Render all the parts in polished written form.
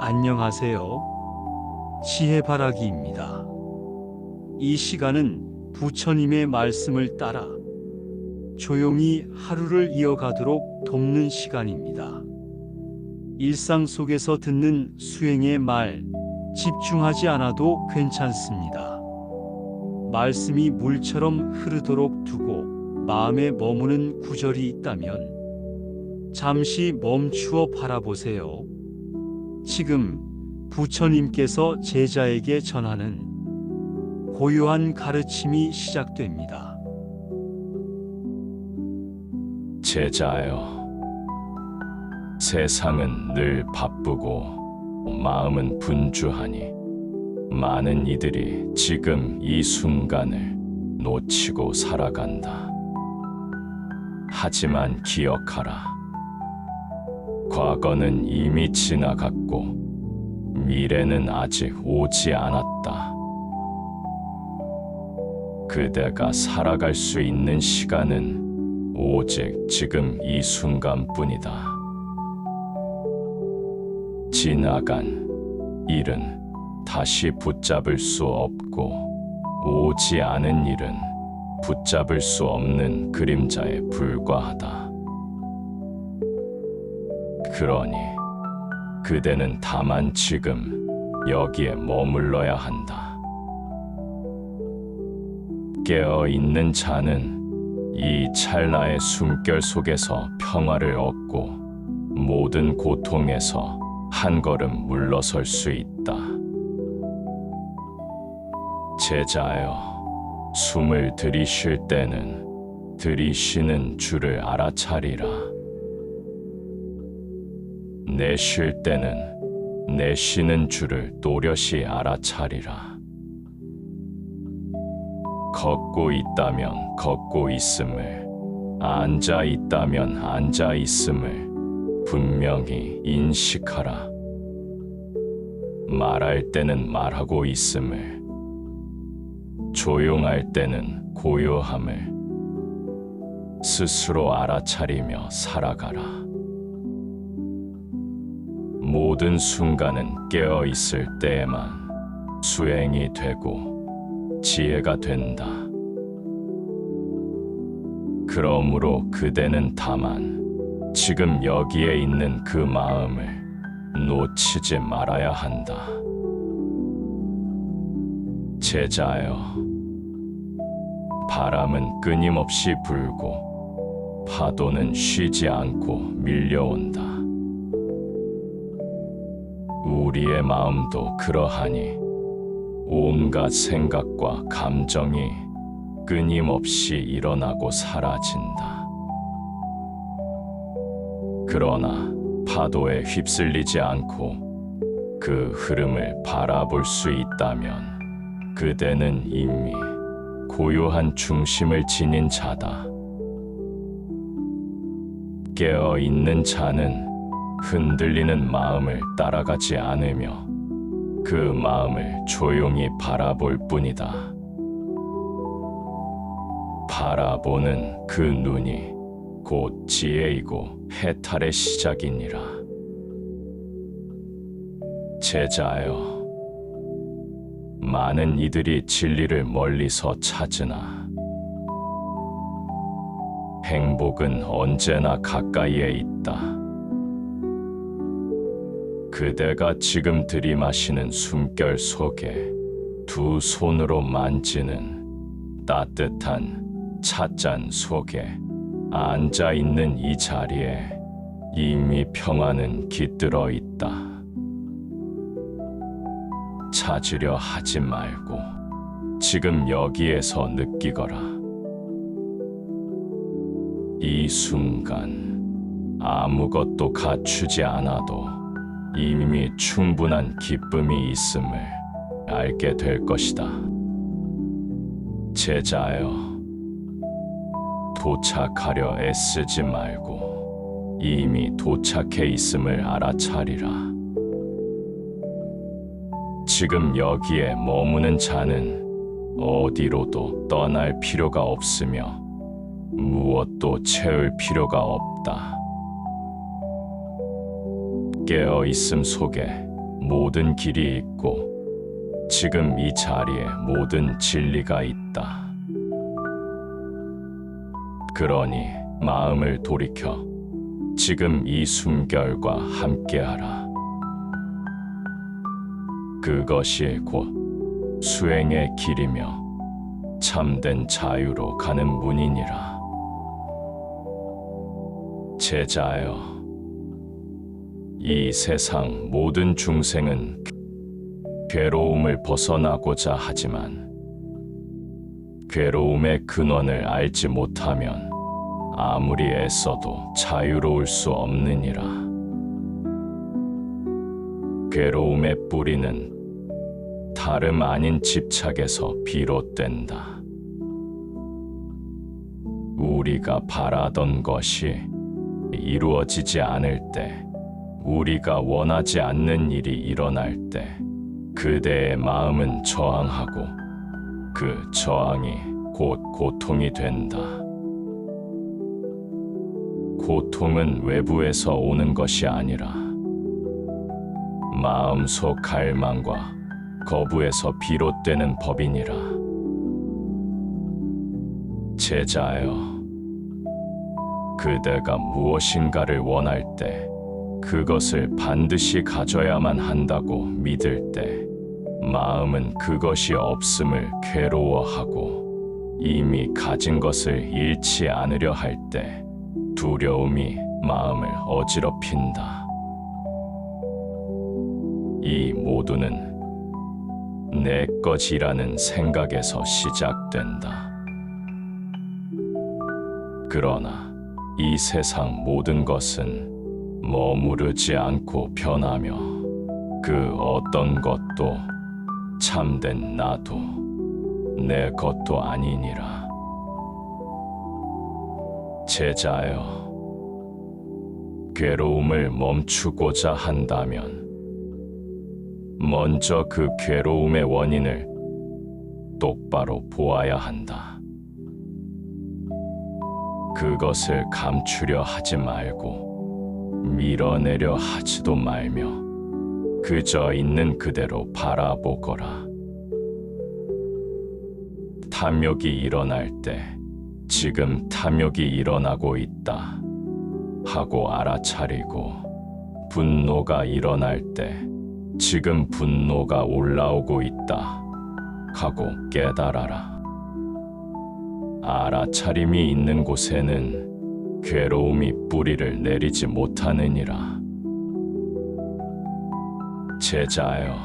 안녕하세요. 지혜바라기입니다. 이 시간은 부처님의 말씀을 따라 조용히 하루를 이어가도록 돕는 시간입니다. 일상 속에서 듣는 수행의 말, 집중하지 않아도 괜찮습니다. 말씀이 물처럼 흐르도록 두고 마음에 머무는 구절이 있다면 잠시 멈추어 바라보세요. 지금 부처님께서 제자에게 전하는 고요한 가르침이 시작됩니다. 제자여, 세상은 늘 바쁘고 마음은 분주하니 많은 이들이 지금 이 순간을 놓치고 살아간다. 하지만 기억하라. 과거는 이미 지나갔고 미래는 아직 오지 않았다. 그대가 살아갈 수 있는 시간은 오직 지금 이 순간뿐이다. 지나간 일은 다시 붙잡을 수 없고 오지 않은 일은 붙잡을 수 없는 그림자에 불과하다. 그러니 그대는 다만 지금 여기에 머물러야 한다. 깨어있는 자는 이 찰나의 숨결 속에서 평화를 얻고 모든 고통에서 한 걸음 물러설 수 있다. 제자여, 숨을 들이쉴 때는 들이쉬는 줄을 알아차리라. 내쉴 때는 내쉬는 줄을 또렷이 알아차리라. 걷고 있다면 걷고 있음을, 앉아 있다면 앉아 있음을 분명히 인식하라. 말할 때는 말하고 있음을, 조용할 때는 고요함을 스스로 알아차리며 살아가라. 모든 순간은 깨어있을 때에만 수행이 되고 지혜가 된다. 그러므로 그대는 다만 지금 여기에 있는 그 마음을 놓치지 말아야 한다. 제자여, 바람은 끊임없이 불고 파도는 쉬지 않고 밀려온다. 우리의 마음도 그러하니 온갖 생각과 감정이 끊임없이 일어나고 사라진다. 그러나 파도에 휩쓸리지 않고 그 흐름을 바라볼 수 있다면 그대는 이미 고요한 중심을 지닌 자다. 깨어있는 자는 흔들리는 마음을 따라가지 않으며 그 마음을 조용히 바라볼 뿐이다. 바라보는 그 눈이 곧 지혜이고 해탈의 시작이니라. 제자여, 많은 이들이 진리를 멀리서 찾으나 행복은 언제나 가까이에 있다. 그대가 지금 들이마시는 숨결 속에 두 손으로 만지는 따뜻한 찻잔 속에 앉아있는 이 자리에 이미 평화는 깃들어 있다. 찾으려 하지 말고 지금 여기에서 느끼거라. 이 순간 아무것도 갖추지 않아도 이미 충분한 기쁨이 있음을 알게 될 것이다. 제자여, 도착하려 애쓰지 말고 이미 도착해 있음을 알아차리라. 지금 여기에 머무는 자는 어디로도 떠날 필요가 없으며 무엇도 채울 필요가 없다. 깨어있음 속에 모든 길이 있고 지금 이 자리에 모든 진리가 있다. 그러니 마음을 돌이켜 지금 이 숨결과 함께하라. 그것이 곧 수행의 길이며 참된 자유로 가는 문이니라. 제자여, 이 세상 모든 중생은 괴로움을 벗어나고자 하지만 괴로움의 근원을 알지 못하면 아무리 애써도 자유로울 수 없느니라. 괴로움의 뿌리는 다름 아닌 집착에서 비롯된다. 우리가 바라던 것이 이루어지지 않을 때, 우리가 원하지 않는 일이 일어날 때, 그대의 마음은 저항하고 그 저항이 곧 고통이 된다. 고통은 외부에서 오는 것이 아니라 마음속 갈망과 거부에서 비롯되는 법이니라. 제자여, 그대가 무엇인가를 원할 때 그것을 반드시 가져야만 한다고 믿을 때 마음은 그것이 없음을 괴로워하고 이미 가진 것을 잃지 않으려 할 때 두려움이 마음을 어지럽힌다. 이 모두는 내 것이라는 생각에서 시작된다. 그러나 이 세상 모든 것은 머무르지 않고 변하며 그 어떤 것도 참된 나도 내 것도 아니니라. 제자여, 괴로움을 멈추고자 한다면 먼저 그 괴로움의 원인을 똑바로 보아야 한다. 그것을 감추려 하지 말고 밀어내려 하지도 말며 그저 있는 그대로 바라보거라. 탐욕이 일어날 때 지금 탐욕이 일어나고 있다 하고 알아차리고, 분노가 일어날 때 지금 분노가 올라오고 있다 하고 깨달아라. 알아차림이 있는 곳에는 괴로움이 뿌리를 내리지 못하느니라. 제자여,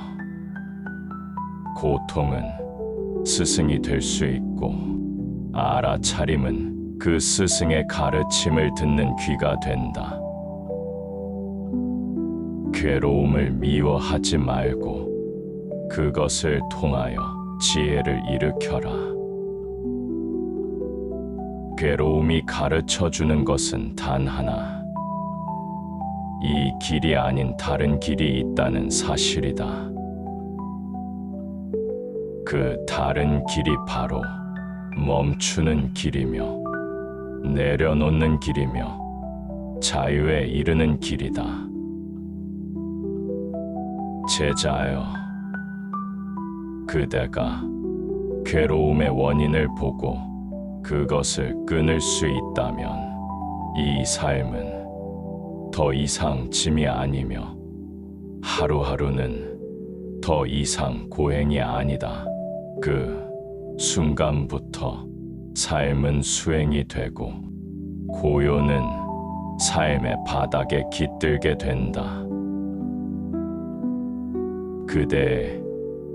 고통은 스승이 될 수 있고 알아차림은 그 스승의 가르침을 듣는 귀가 된다. 괴로움을 미워하지 말고 그것을 통하여 지혜를 일으켜라. 괴로움이 가르쳐주는 것은 단 하나, 이 길이 아닌 다른 길이 있다는 사실이다. 그 다른 길이 바로 멈추는 길이며 내려놓는 길이며 자유에 이르는 길이다. 제자여, 그대가 괴로움의 원인을 보고 그것을 끊을 수 있다면 이 삶은 더 이상 짐이 아니며 하루하루는 더 이상 고행이 아니다. 그 순간부터 삶은 수행이 되고 고요는 삶의 바닥에 깃들게 된다. 그대의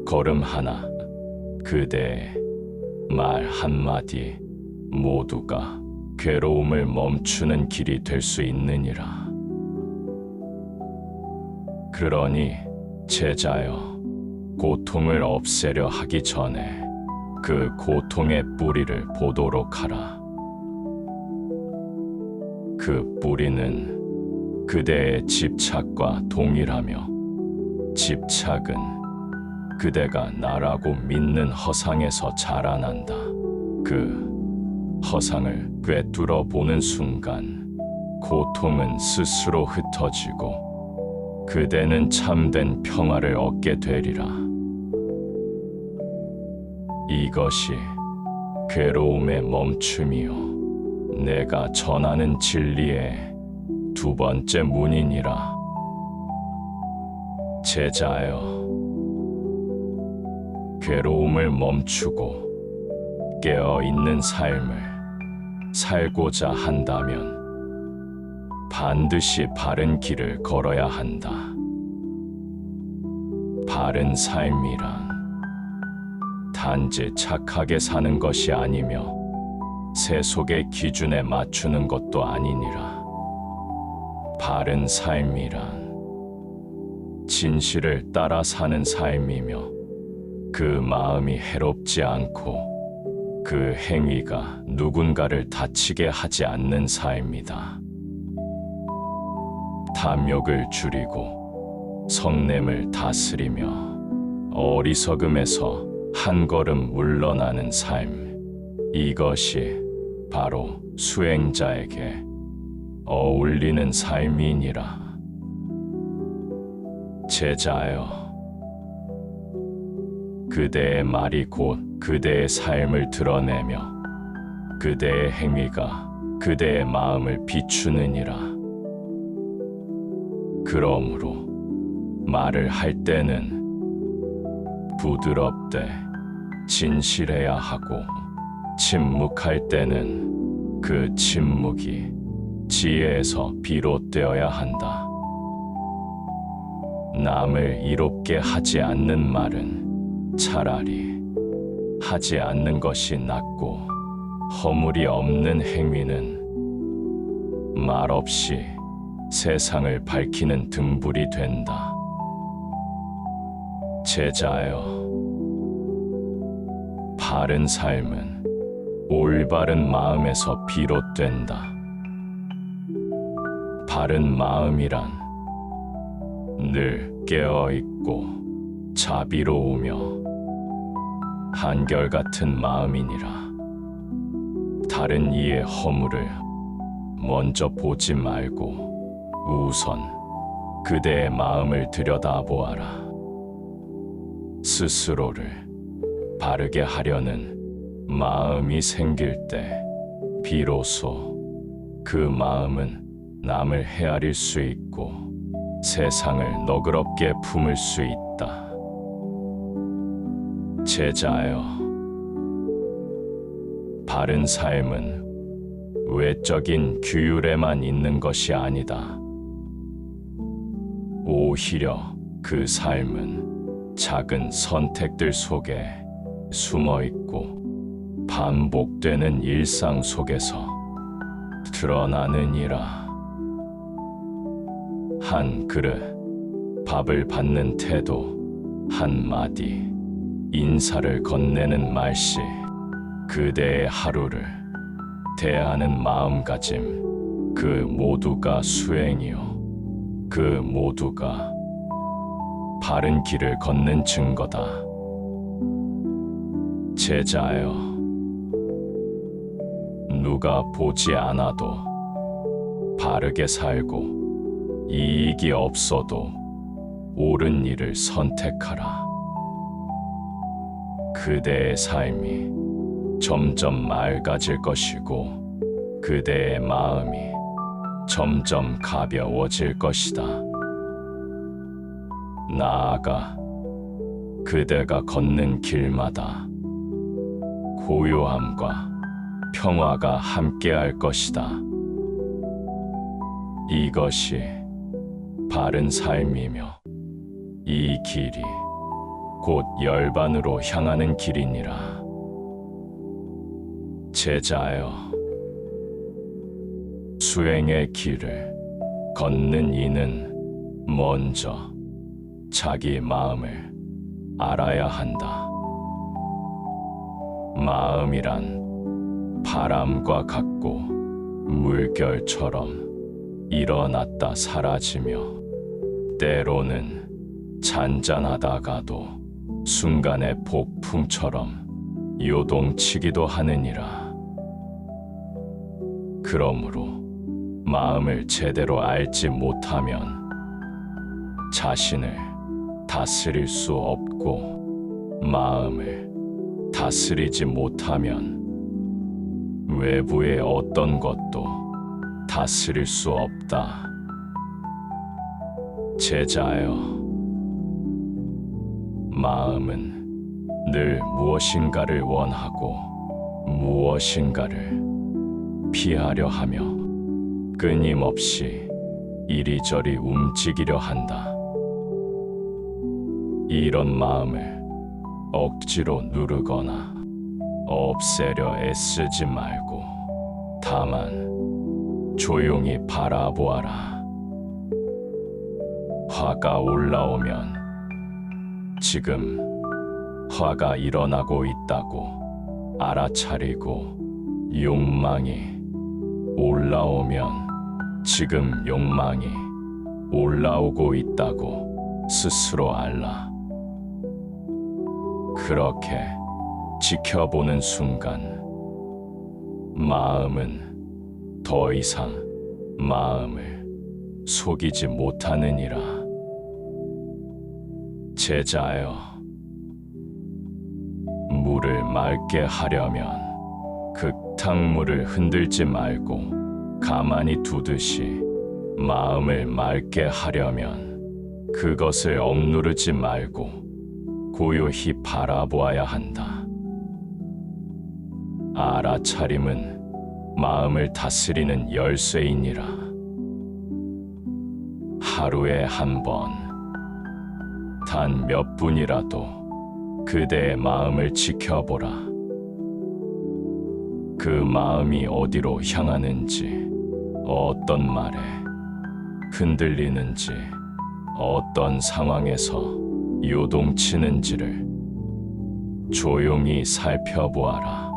걸음 하나, 그대의 말 한마디 모두가 괴로움을 멈추는 길이 될 수 있느니라. 그러니 제자여, 고통을 없애려 하기 전에 그 고통의 뿌리를 보도록 하라. 그 뿌리는 그대의 집착과 동일하며 집착은 그대가 나라고 믿는 허상에서 자라난다. 그 허상을 꿰뚫어 보는 순간 고통은 스스로 흩어지고 그대는 참된 평화를 얻게 되리라. 이것이 괴로움의 멈춤이요 내가 전하는 진리의 두 번째 문이니라. 제자여, 괴로움을 멈추고 깨어있는 삶을 살고자 한다면 반드시 바른 길을 걸어야 한다. 바른 삶이란 단지 착하게 사는 것이 아니며 세속의 기준에 맞추는 것도 아니니라. 바른 삶이란 진실을 따라 사는 삶이며 그 마음이 해롭지 않고 그 행위가 누군가를 다치게 하지 않는 삶이다. 탐욕을 줄이고 성냄을 다스리며 어리석음에서 한 걸음 물러나는 삶, 이것이 바로 수행자에게 어울리는 삶이니라. 제자여, 그대의 말이 곧 그대의 삶을 드러내며 그대의 행위가 그대의 마음을 비추느니라. 그러므로 말을 할 때는 부드럽되 진실해야 하고 침묵할 때는 그 침묵이 지혜에서 비롯되어야 한다. 남을 이롭게 하지 않는 말은 차라리 하지 않는 것이 낫고 허물이 없는 행위는 말없이 세상을 밝히는 등불이 된다. 제자여, 바른 삶은 올바른 마음에서 비롯된다. 바른 마음이란 늘 깨어있고 자비로우며 한결같은 마음이니라. 다른 이의 허물을 먼저 보지 말고 우선 그대의 마음을 들여다보아라. 스스로를 바르게 하려는 마음이 생길 때 비로소 그 마음은 남을 헤아릴 수 있고 세상을 너그럽게 품을 수 있다. 제자여, 바른 삶은 외적인 규율에만 있는 것이 아니다. 오히려 그 삶은 작은 선택들 속에 숨어 있고 반복되는 일상 속에서 드러나느니라. 한 그릇 밥을 받는 태도, 한마디 인사를 건네는 말씨, 그대의 하루를 대하는 마음가짐, 그 모두가 수행이요 그 모두가 바른 길을 걷는 증거다. 제자여, 누가 보지 않아도 바르게 살고 이익이 없어도 옳은 일을 선택하라. 그대의 삶이 점점 맑아질 것이고 그대의 마음이 점점 가벼워질 것이다. 나아가 그대가 걷는 길마다 고요함과 평화가 함께할 것이다. 이것이 바른 삶이며 이 길이 곧 열반으로 향하는 길이니라. 제자여, 수행의 길을 걷는 이는 먼저 자기 마음을 알아야 한다. 마음이란 바람과 같고 물결처럼 일어났다 사라지며 때로는 잔잔하다가도 순간의 폭풍처럼 요동치기도 하느니라. 그러므로 마음을 제대로 알지 못하면 자신을 다스릴 수 없고 마음을 다스리지 못하면 외부의 어떤 것도 다스릴 수 없다. 제자여, 마음은 늘 무엇인가를 원하고 무엇인가를 피하려 하며 끊임없이 이리저리 움직이려 한다. 이런 마음을 억지로 누르거나 없애려 애쓰지 말고 다만 조용히 바라보아라. 화가 올라오면 지금 화가 일어나고 있다고 알아차리고, 욕망이 올라오면 지금 욕망이 올라오고 있다고 스스로 알라. 그렇게 지켜보는 순간 마음은 더 이상 마음을 속이지 못하느니라. 제자여, 물을 맑게 하려면 극탕물을 흔들지 말고 가만히 두듯이 마음을 맑게 하려면 그것을 억누르지 말고 고요히 바라보아야 한다. 알아차림은 마음을 다스리는 열쇠이니라. 하루에 한 번, 단 몇 분이라도 그대의 마음을 지켜보라. 그 마음이 어디로 향하는지, 어떤 말에 흔들리는지, 어떤 상황에서 요동치는지를 조용히 살펴보아라.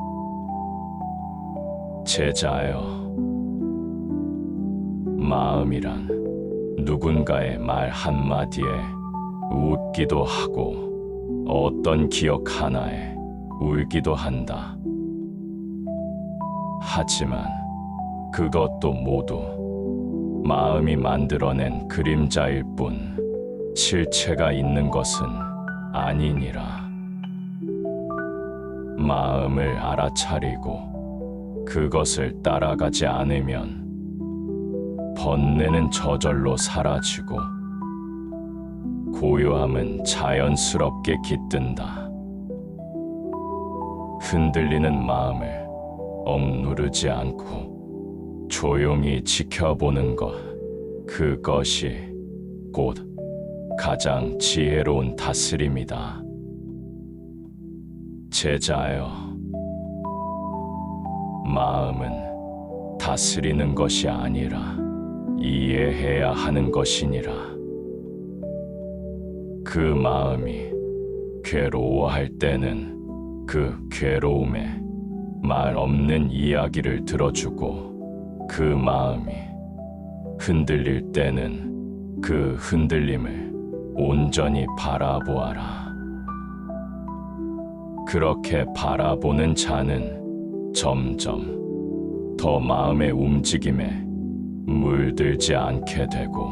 제자여, 마음이란 누군가의 말 한마디에 웃기도 하고 어떤 기억 하나에 울기도 한다. 하지만 그것도 모두 마음이 만들어낸 그림자일 뿐 실체가 있는 것은 아니니라. 마음을 알아차리고 그것을 따라가지 않으면 번뇌는 저절로 사라지고 고요함은 자연스럽게 깃든다. 흔들리는 마음을 억누르지 않고 조용히 지켜보는 것, 그것이 곧 가장 지혜로운 다스림이다. 제자여, 마음은 다스리는 것이 아니라 이해해야 하는 것이니라. 그 마음이 괴로워할 때는 그 괴로움에 말 없는 이야기를 들어주고, 그 마음이 흔들릴 때는 그 흔들림을 온전히 바라보아라. 그렇게 바라보는 자는 점점 더 마음의 움직임에 물들지 않게 되고,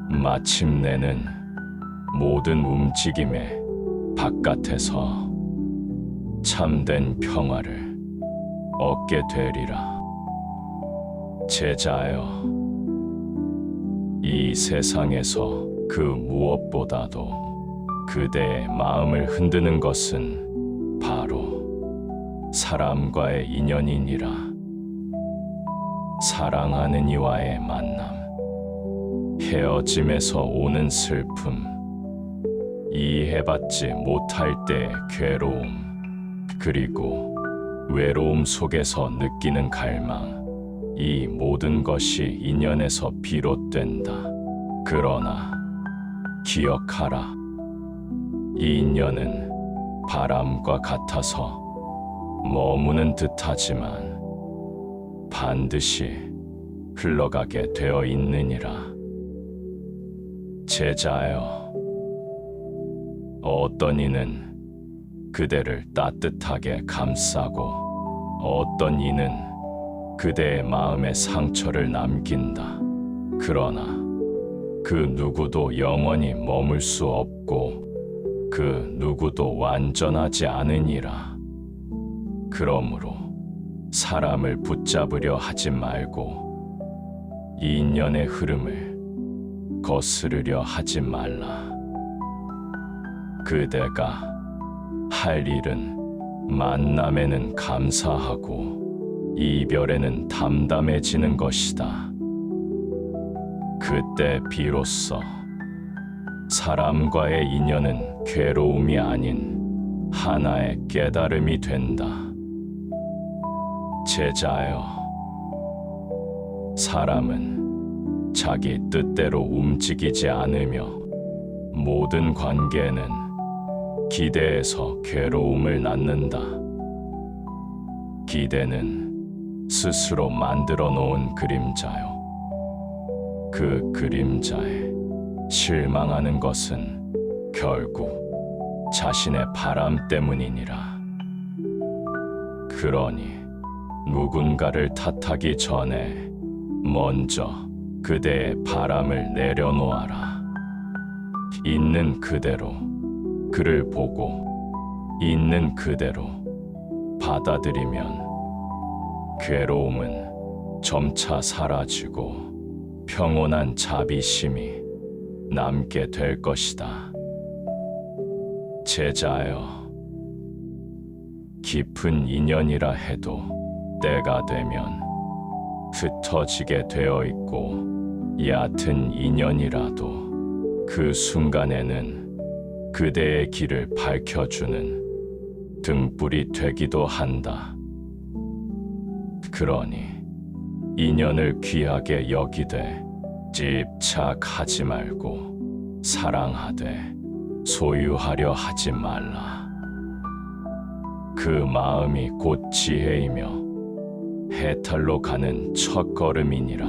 마침내는 모든 움직임의 바깥에서 참된 평화를 얻게 되리라. 제자여, 이 세상에서 그 무엇보다도 그대의 마음을 흔드는 것은 바로 사람과의 인연이니라. 사랑하는 이와의 만남, 헤어짐에서 오는 슬픔, 이해받지 못할 때의 괴로움, 그리고 외로움 속에서 느끼는 갈망, 이 모든 것이 인연에서 비롯된다. 그러나 기억하라. 이 인연은 바람과 같아서 머무는 듯하지만 반드시 흘러가게 되어 있느니라. 제자여, 어떤 이는 그대를 따뜻하게 감싸고 어떤 이는 그대의 마음에 상처를 남긴다. 그러나 그 누구도 영원히 머물 수 없고 그 누구도 완전하지 않으니라. 그러므로 사람을 붙잡으려 하지 말고 인연의 흐름을 거스르려 하지 말라. 그대가 할 일은 만남에는 감사하고 이별에는 담담해지는 것이다. 그때 비로소 사람과의 인연은 괴로움이 아닌 하나의 깨달음이 된다. 제자여, 사람은 자기 뜻대로 움직이지 않으며 모든 관계는 기대에서 괴로움을 낳는다. 기대는 스스로 만들어 놓은 그림자요. 그 그림자에 실망하는 것은 결국 자신의 바람 때문이니라. 그러니 누군가를 탓하기 전에 먼저 그대의 바람을 내려놓아라. 있는 그대로 그를 보고 있는 그대로 받아들이면 괴로움은 점차 사라지고 평온한 자비심이 남게 될 것이다. 제자여, 깊은 인연이라 해도 때가 되면 흩어지게 되어 있고 얕은 인연이라도 그 순간에는 그대의 길을 밝혀주는 등불이 되기도 한다. 그러니 인연을 귀하게 여기되 집착하지 말고 사랑하되 소유하려 하지 말라. 그 마음이 곧 지혜이며 해탈로 가는 첫걸음이니라.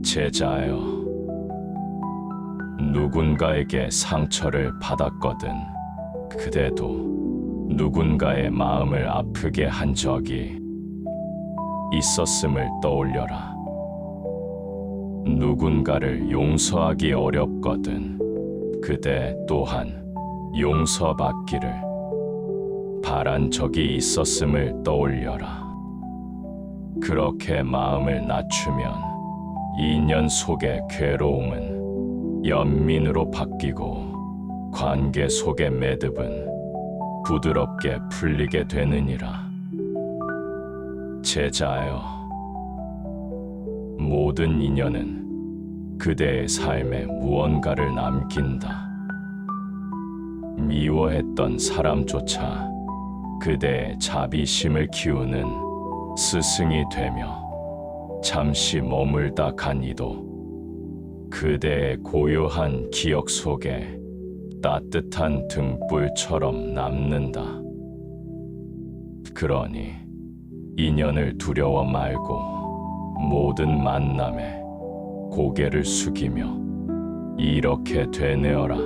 제자여, 누군가에게 상처를 받았거든 그대도 누군가의 마음을 아프게 한 적이 있었음을 떠올려라. 누군가를 용서하기 어렵거든 그대 또한 용서받기를 바란 적이 있었음을 떠올려라. 그렇게 마음을 낮추면 인연 속의 괴로움은 연민으로 바뀌고 관계 속의 매듭은 부드럽게 풀리게 되느니라. 제자여, 모든 인연은 그대의 삶에 무언가를 남긴다. 미워했던 사람조차 그대의 자비심을 키우는 스승이 되며 잠시 머물다 간 이도 그대의 고요한 기억 속에 따뜻한 등불처럼 남는다. 그러니 인연을 두려워 말고 모든 만남에 고개를 숙이며 이렇게 되뇌어라.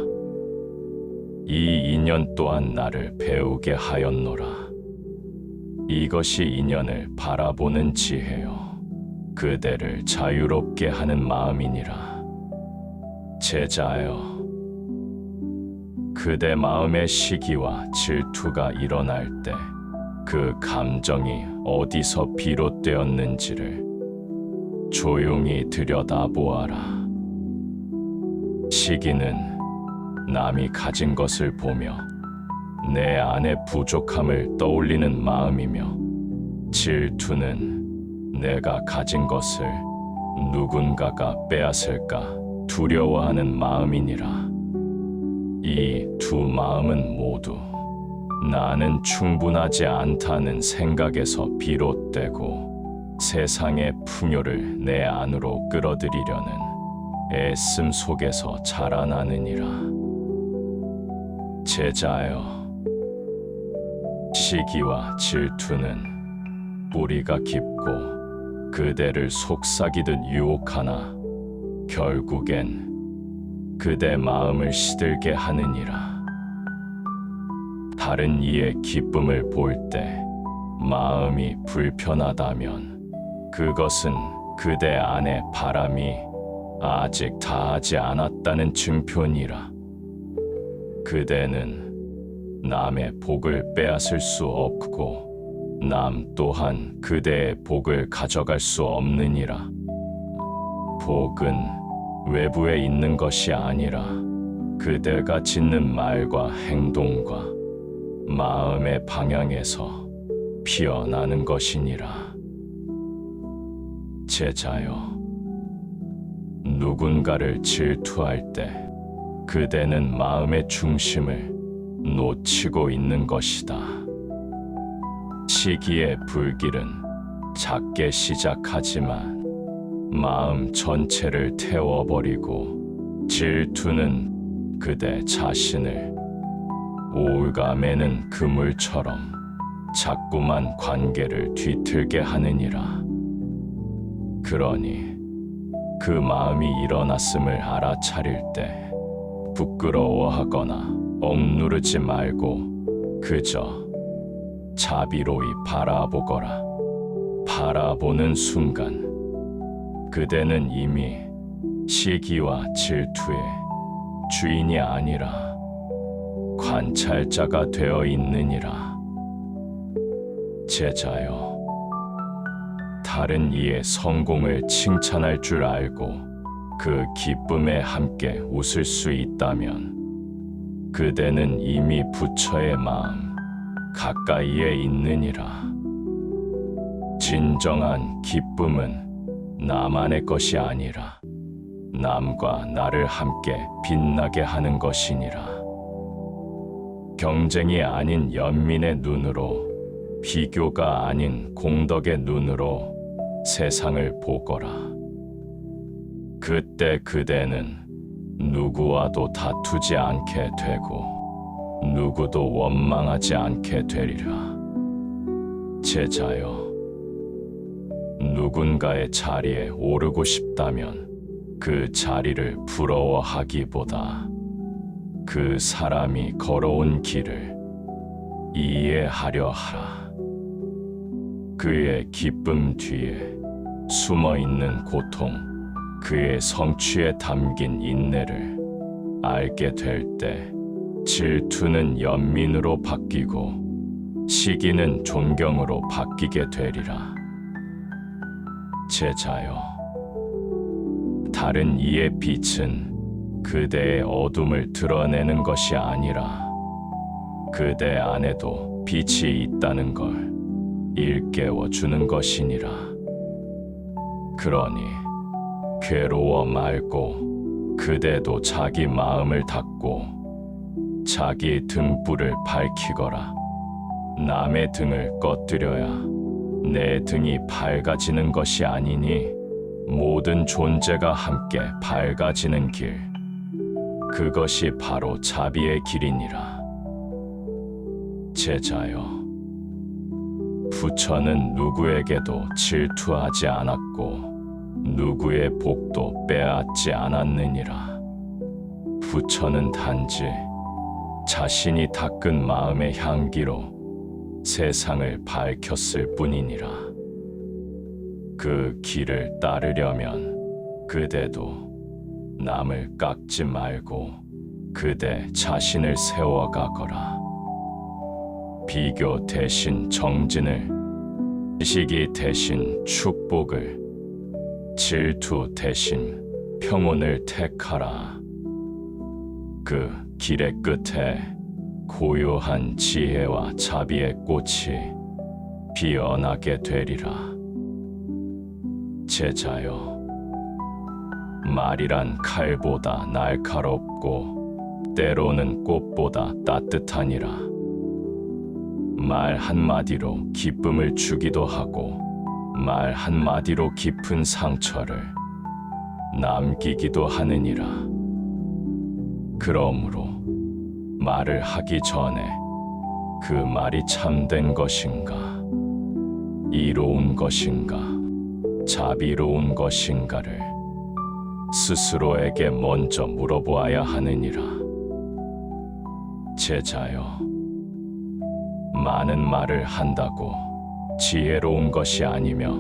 이 인연 또한 나를 배우게 하였노라. 이것이 인연을 바라보는 지혜요 그대를 자유롭게 하는 마음이니라. 제자여, 그대 마음의 시기와 질투가 일어날 때 그 감정이 어디서 비롯되었는지를 조용히 들여다보아라. 시기는 남이 가진 것을 보며 내 안의 부족함을 떠올리는 마음이며 질투는 내가 가진 것을 누군가가 빼앗을까 두려워하는 마음이니라. 이 두 마음은 모두 나는 충분하지 않다는 생각에서 비롯되고 세상의 풍요를 내 안으로 끌어들이려는 애씀 속에서 자라나느니라. 제자여, 시기와 질투는 뿌리가 깊고 그대를 속삭이듯 유혹하나 결국엔 그대 마음을 시들게 하느니라. 다른 이의 기쁨을 볼 때 마음이 불편하다면 그것은 그대 안의 바람이 아직 다하지 않았다는 증표니라. 그대는 남의 복을 빼앗을 수 없고 남 또한 그대의 복을 가져갈 수 없느니라. 복은 외부에 있는 것이 아니라 그대가 짓는 말과 행동과 마음의 방향에서 피어나는 것이니라. 제자여, 누군가를 질투할 때 그대는 마음의 중심을 놓치고 있는 것이다. 시기의 불길은 작게 시작하지만 마음 전체를 태워버리고, 질투는 그대 자신을 오울감에는 그물처럼 자꾸만 관계를 뒤틀게 하느니라. 그러니 그 마음이 일어났음을 알아차릴 때 부끄러워하거나 억누르지 말고 그저 자비로이 바라보거라. 바라보는 순간 그대는 이미 시기와 질투의 주인이 아니라 관찰자가 되어 있느니라. 제자여, 다른 이의 성공을 칭찬할 줄 알고 그 기쁨에 함께 웃을 수 있다면 그대는 이미 부처의 마음 가까이에 있느니라. 진정한 기쁨은 나만의 것이 아니라 남과 나를 함께 빛나게 하는 것이니라. 경쟁이 아닌 연민의 눈으로, 비교가 아닌 공덕의 눈으로 세상을 보거라. 그때 그대는 누구와도 다투지 않게 되고 누구도 원망하지 않게 되리라. 제자여, 누군가의 자리에 오르고 싶다면 그 자리를 부러워하기보다 그 사람이 걸어온 길을 이해하려 하라. 그의 기쁨 뒤에 숨어 있는 고통, 그의 성취에 담긴 인내를 알게 될 때 질투는 연민으로 바뀌고 시기는 존경으로 바뀌게 되리라. 제자여, 다른 이의 빛은 그대의 어둠을 드러내는 것이 아니라 그대 안에도 빛이 있다는 걸 일깨워 주는 것이니라. 그러니 괴로워 말고 그대도 자기 마음을 닫고 자기 등불을 밝히거라. 남의 등을 꺼뜨려야 내 등이 밝아지는 것이 아니니 모든 존재가 함께 밝아지는 길, 그것이 바로 자비의 길이니라. 제자여, 부처는 누구에게도 질투하지 않았고 누구의 복도 빼앗지 않았느니라. 부처는 단지 자신이 닦은 마음의 향기로 세상을 밝혔을 뿐이니라. 그 길을 따르려면 그대도 남을 깎지 말고 그대 자신을 세워가거라. 비교 대신 정진을, 시기 대신 축복을, 질투 대신 평온을 택하라. 그 길의 끝에 고요한 지혜와 자비의 꽃이 피어나게 되리라. 제자여, 말이란 칼보다 날카롭고 때로는 꽃보다 따뜻하니라. 말 한마디로 기쁨을 주기도 하고 말 한마디로 깊은 상처를 남기기도 하느니라. 그러므로 말을 하기 전에 그 말이 참된 것인가, 이로운 것인가, 자비로운 것인가를 스스로에게 먼저 물어보아야 하느니라. 제자여, 많은 말을 한다고 지혜로운 것이 아니며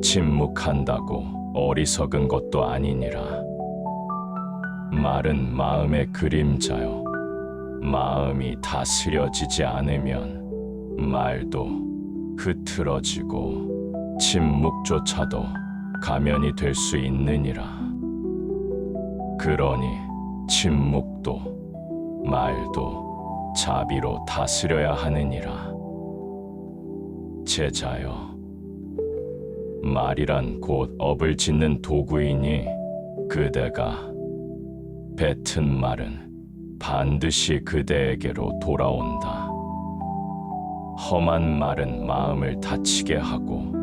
침묵한다고 어리석은 것도 아니니라. 말은 마음의 그림자요. 마음이 다스려지지 않으면 말도 흐트러지고 침묵조차도 가면이 될 수 있느니라. 그러니 침묵도 말도 자비로 다스려야 하느니라. 제자여, 말이란 곧 업을 짓는 도구이니 그대가 뱉은 말은 반드시 그대에게로 돌아온다. 험한 말은 마음을 다치게 하고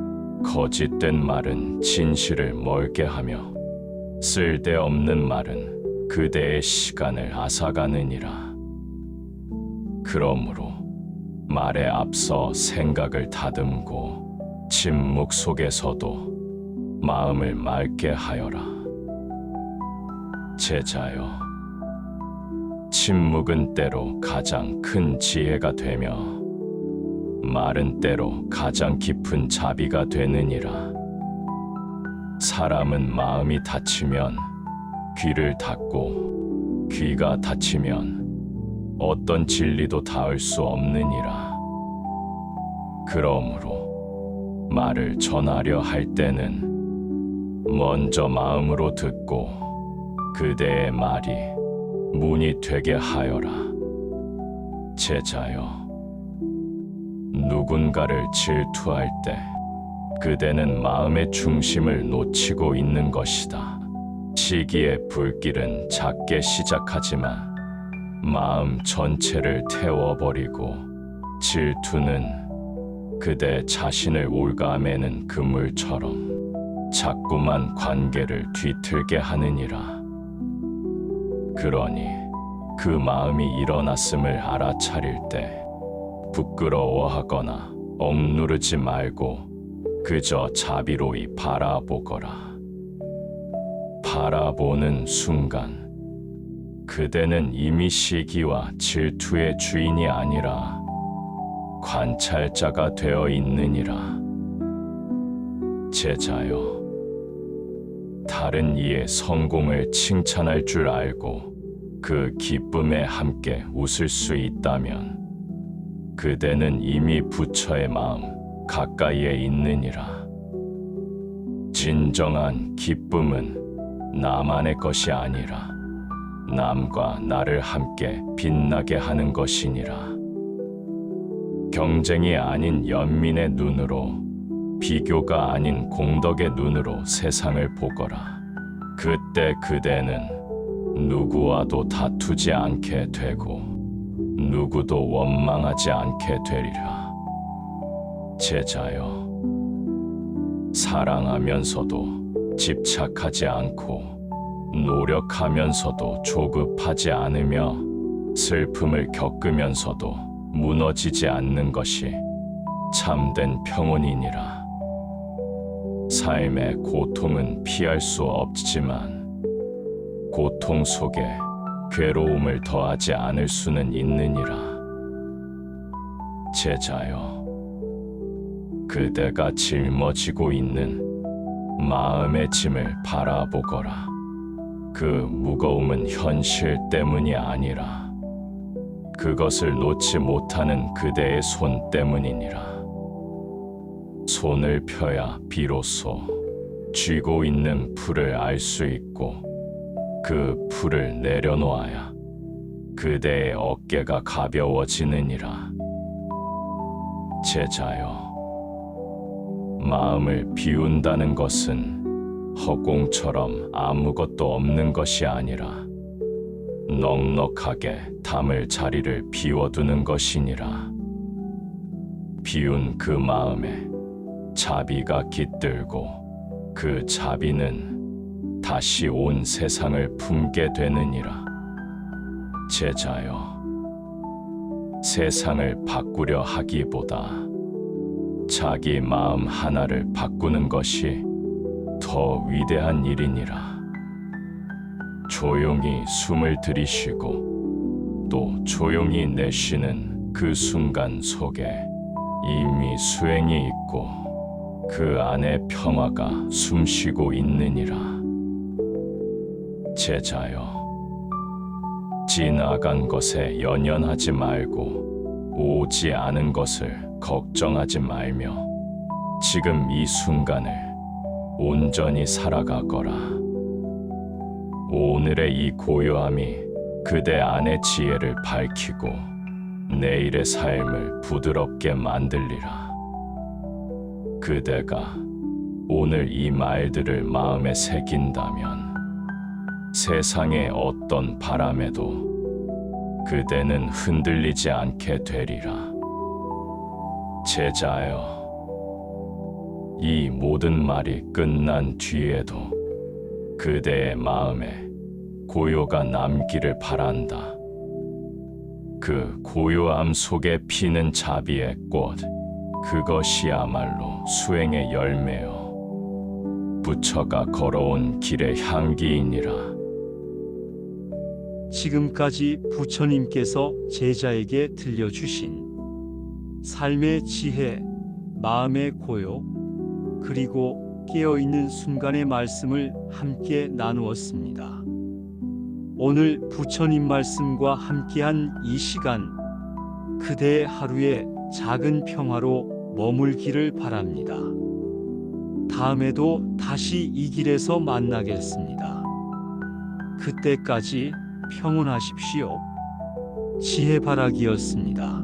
거짓된 말은 진실을 멀게 하며 쓸데없는 말은 그대의 시간을 앗아가느니라. 그러므로 말에 앞서 생각을 다듬고 침묵 속에서도 마음을 맑게 하여라. 제자여, 침묵은 때로 가장 큰 지혜가 되며 말은 때로 가장 깊은 자비가 되느니라. 사람은 마음이 닫히면 귀를 닫고 귀가 닫히면 어떤 진리도 닿을 수 없느니라. 그러므로 말을 전하려 할 때는 먼저 마음으로 듣고 그대의 말이 문이 되게 하여라. 제자여, 누군가를 질투할 때 그대는 마음의 중심을 놓치고 있는 것이다. 시기의 불길은 작게 시작하지만 마음 전체를 태워버리고 질투는 그대 자신을 올가매는 그물처럼 자꾸만 관계를 뒤틀게 하느니라. 그러니 그 마음이 일어났음을 알아차릴 때 부끄러워하거나 억누르지 말고 그저 자비로이 바라보거라. 바라보는 순간 그대는 이미 시기와 질투의 주인이 아니라 관찰자가 되어 있느니라. 제자여, 다른 이의 성공을 칭찬할 줄 알고 그 기쁨에 함께 웃을 수 있다면 그대는 이미 부처의 마음 가까이에 있느니라. 진정한 기쁨은 나만의 것이 아니라 남과 나를 함께 빛나게 하는 것이니라. 경쟁이 아닌 연민의 눈으로, 비교가 아닌 공덕의 눈으로 세상을 보거라. 그때 그대는 누구와도 다투지 않게 되고 누구도 원망하지 않게 되리라. 제자여, 사랑하면서도 집착하지 않고 노력하면서도 조급하지 않으며 슬픔을 겪으면서도 무너지지 않는 것이 참된 평온이니라. 삶의 고통은 피할 수 없지만 고통 속에 괴로움을 더하지 않을 수는 있느니라. 제자여, 그대가 짊어지고 있는 마음의 짐을 바라보거라. 그 무거움은 현실 때문이 아니라 그것을 놓지 못하는 그대의 손 때문이니라. 손을 펴야 비로소 쥐고 있는 풀을 알 수 있고 그 풀을 내려놓아야 그대의 어깨가 가벼워지느니라. 제자여, 마음을 비운다는 것은 허공처럼 아무것도 없는 것이 아니라 넉넉하게 담을 자리를 비워두는 것이니라. 비운 그 마음에 자비가 깃들고 그 자비는 다시 온 세상을 품게 되느니라. 제자여, 세상을 바꾸려 하기보다 자기 마음 하나를 바꾸는 것이 더 위대한 일이니라. 조용히 숨을 들이쉬고 또 조용히 내쉬는 그 순간 속에 이미 수행이 있고 그 안에 평화가 숨쉬고 있느니라. 제자여, 지나간 것에 연연하지 말고 오지 않은 것을 걱정하지 말며 지금 이 순간을 온전히 살아가거라. 오늘의 이 고요함이 그대 안의 지혜를 밝히고 내일의 삶을 부드럽게 만들리라. 그대가 오늘 이 말들을 마음에 새긴다면 세상의 어떤 바람에도 그대는 흔들리지 않게 되리라. 제자여, 이 모든 말이 끝난 뒤에도 그대의 마음에 고요가 남기를 바란다. 그 고요함 속에 피는 자비의 꽃, 그것이야말로 수행의 열매요, 부처가 걸어온 길의 향기이니라. 지금까지 부처님께서 제자에게 들려주신 삶의 지혜, 마음의 고요, 그리고 깨어있는 순간의 말씀을 함께 나누었습니다. 오늘 부처님 말씀과 함께한 이 시간, 그대의 하루에 작은 평화로 머물기를 바랍니다. 다음에도 다시 이 길에서 만나겠습니다. 그때까지 평온하십시오. 지혜바라기였습니다.